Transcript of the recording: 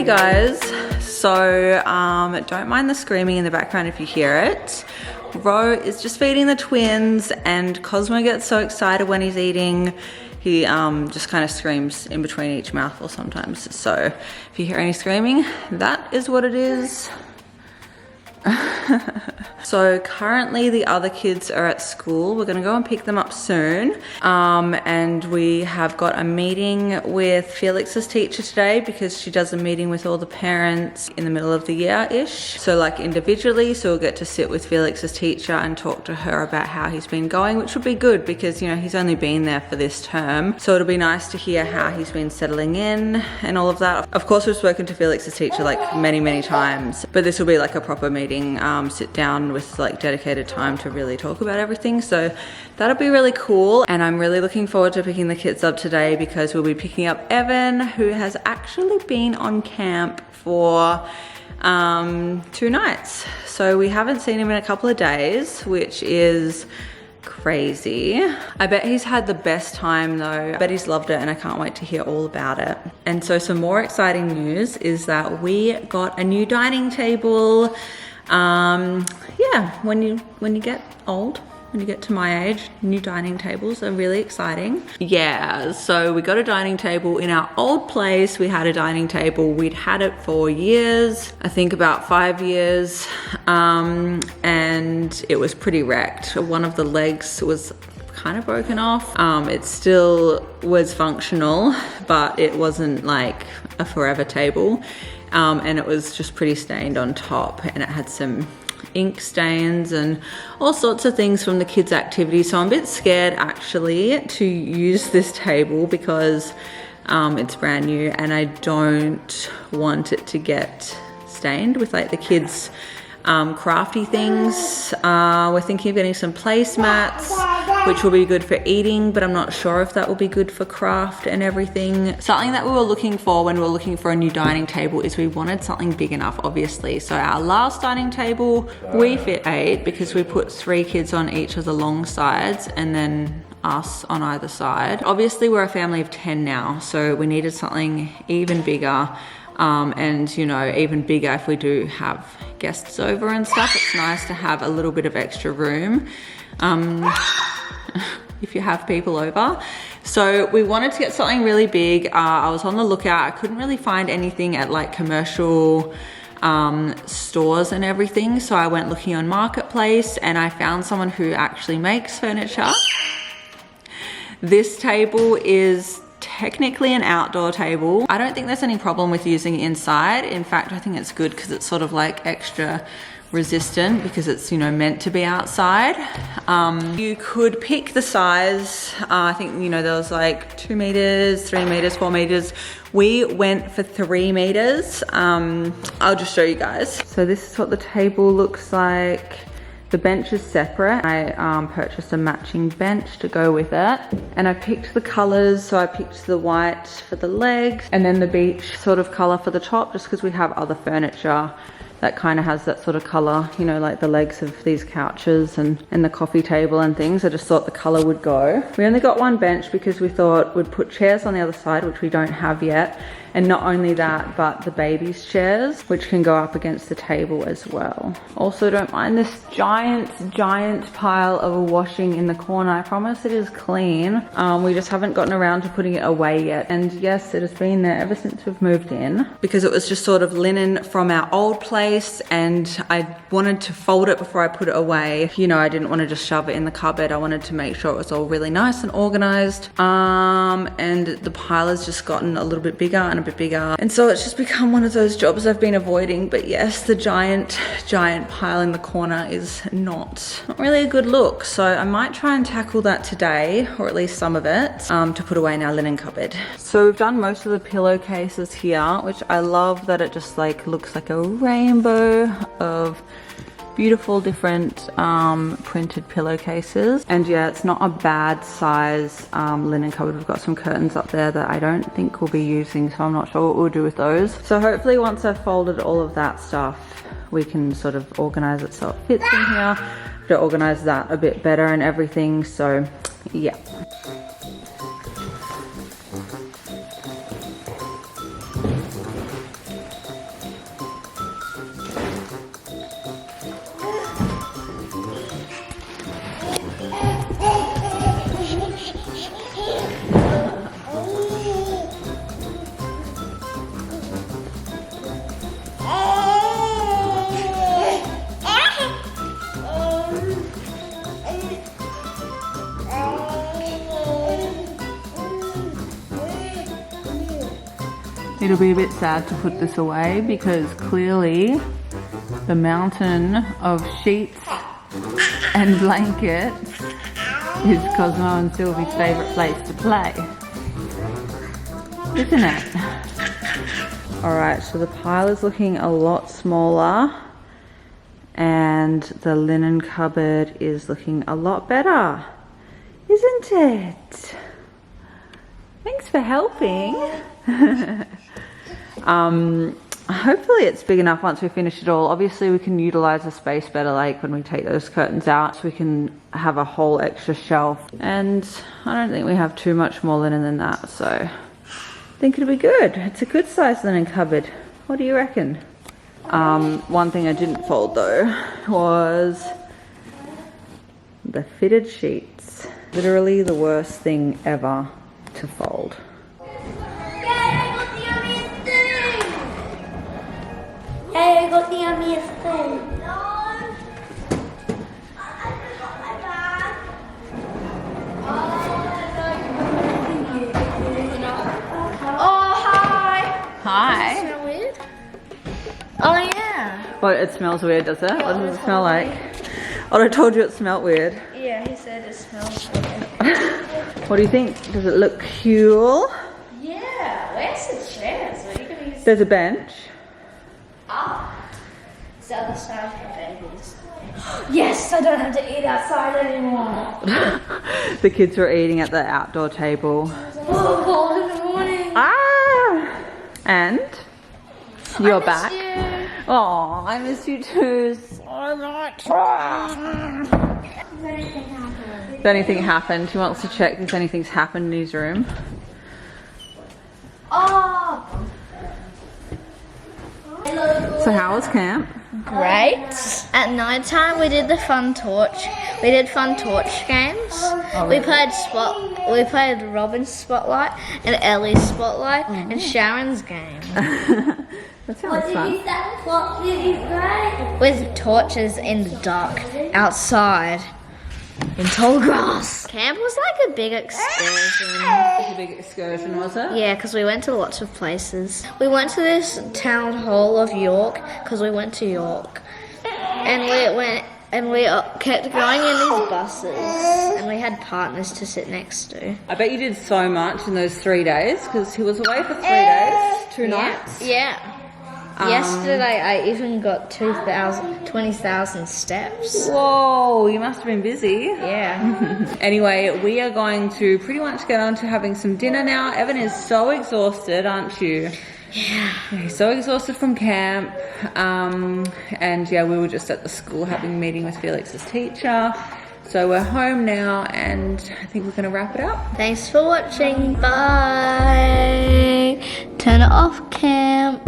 guys, so don't mind the screaming in the background if you hear it. Ro is just feeding the twins and Cosmo gets so excited when he's eating. He just kind of screams in between each mouthful sometimes. So if you hear any screaming, that is what it is. So currently the other kids are at school. We're gonna go and pick them up soon. And we have got a meeting with Felix's teacher today because she does a meeting with all the parents in the middle of the year-ish. So like individually, so we'll get to sit with Felix's teacher and talk to her about how he's been going, which would be good because, you know, he's only been there for this term. So it'll be nice to hear how he's been settling in and all of that. Of course, we've spoken to Felix's teacher like many times, but this will be like a proper meeting, sit down with like dedicated time to really talk about everything. So that'll be really cool. And I'm really looking forward to picking the kids up today because we'll be picking up Evan, who has actually been on camp for 2 nights. So we haven't seen him in a couple of days, which is crazy. I bet he's had the best time though. I bet he's loved it and I can't wait to hear all about it. And so some more exciting news is that we got a new dining table. Yeah, when you get old, when you get to my age, new dining tables are really exciting. Yeah, so we got a dining table in our old place. We had a dining table, we'd had it for years, I think about 5 years, and it was pretty wrecked. One of the legs was kind of broken off. It still was functional, but it wasn't like a forever table. And it was just pretty stained on top and it had some ink stains and all sorts of things from the kids' activities. So I'm a bit scared actually to use this table because it's brand new and I don't want it to get stained with like the kids' crafty things. We're thinking of getting some placemats, which will be good for eating, but I'm not sure if that will be good for craft and everything. Something that we were looking for when we were looking for a new dining table is we wanted something big enough, obviously. So our last dining table, we fit 8 because we put 3 kids on each of the long sides and then us on either side. Obviously we're a family of 10 now, so we needed something even bigger. And you know, even bigger if we do have guests over and stuff. It's nice to have a little bit of extra room if you have people over. So we wanted to get something really big. I was on the lookout. I couldn't really find anything at like commercial stores and everything. So I went looking on Marketplace and I found someone who actually makes furniture. This table is technically an outdoor table. I don't think there's any problem with using it inside. In fact, I think it's good because it's sort of like extra resistant because it's, you know, meant to be outside. You could pick the size. I think, you know, there was like 2 meters, 3 meters, 4 meters. We went for 3 meters. I'll just show you guys. So this is what the table looks like. The bench is separate. I purchased a matching bench to go with it. And I picked the colors. So I picked the white for the legs and then the beige sort of color for the top, just because we have other furniture that kind of has that sort of color, you know, like the legs of these couches and the coffee table and things. I just thought the color would go. We only got 1 bench because we thought we'd put chairs on the other side, which we don't have yet. And not only that, but the baby's chairs, which can go up against the table as well. Also, don't mind this giant pile of washing in the corner. I promise it is clean. We just haven't gotten around to putting it away yet. And yes, it has been there ever since we've moved in because it was just sort of linen from our old place and I wanted to fold it before I put it away. You know, I didn't want to just shove it in the cupboard. I wanted to make sure it was all really nice and organized. And the pile has just gotten a little bit bigger and a bit bigger. And so it's just become one of those jobs I've been avoiding. But yes, the giant pile in the corner is not really a good look. So I might try and tackle that today, or at least some of it, to put away in our linen cupboard. So we've done most of the pillowcases here, which I love that it just like looks like a rainbow of beautiful different printed pillowcases. And yeah, it's not a bad size linen cupboard. We've got some curtains up there that I don't think we'll be using, so I'm not sure what we'll do with those. So hopefully once I've folded all of that stuff, we can sort of organize it so it fits in here. To organize that a bit better and everything. So yeah. It'll be a bit sad to put this away because clearly the mountain of sheets and blankets is Cosmo and Sylvie's favourite place to play, isn't it? Alright, so the pile is looking a lot smaller and the linen cupboard is looking a lot better, isn't it? Thanks for helping. Hopefully it's big enough once we finish it all. Obviously we can utilize the space better like when we take those curtains out, so we can have a whole extra shelf, and I don't think we have too much more linen than that, so I think it'll be good. It's a good size linen cupboard. What do you reckon? One thing I didn't fold though was the fitted sheets. Literally the worst thing ever to fold. Hey, I got the yummiest thing. Oh, hi. Hi. Does it smell weird? Oh, yeah. Well, it smells weird, does it? What does it smell like? Oh, I told you it smelled weird. Yeah, he said it smells weird. What do you think? Does it look cool? Yeah, where's the chairs? What are you going to use? There's a bench. Ah, it's the other side for babies. Yes, I don't have to eat outside anymore. The kids were eating at the outdoor table. Oh, cold in the morning. Ah! And you're back. You. Oh, I miss you too so much. If anything happened, he wants to check if anything's happened in his room. Oh. So how was camp? Great. At night time we did the fun torch. We did fun torch games. We played Robin's Spotlight and Ellie's Spotlight and Sharon's game. That sounds fun. With torches in the dark outside in tall grass. Camp was like a big excursion. It was a big excursion, was it? Yeah, because we went to lots of places. We went to this town hall of York because we went to York, and we kept going in these buses, and we had partners to sit next to. I bet you did so much in those 3 days because he was away for 3 days, 2 nights. Yeah. Yesterday I even got 20,000 steps. Whoa, you must have been busy. Yeah. Anyway, we are going to pretty much get on to having some dinner now. Evan is so exhausted, aren't you? Yeah. He's so exhausted from camp. And yeah, we were just at the school having a meeting with Felix's teacher. So we're home now and I think we're going to wrap it up. Thanks for watching. Bye. Turn it off, camp.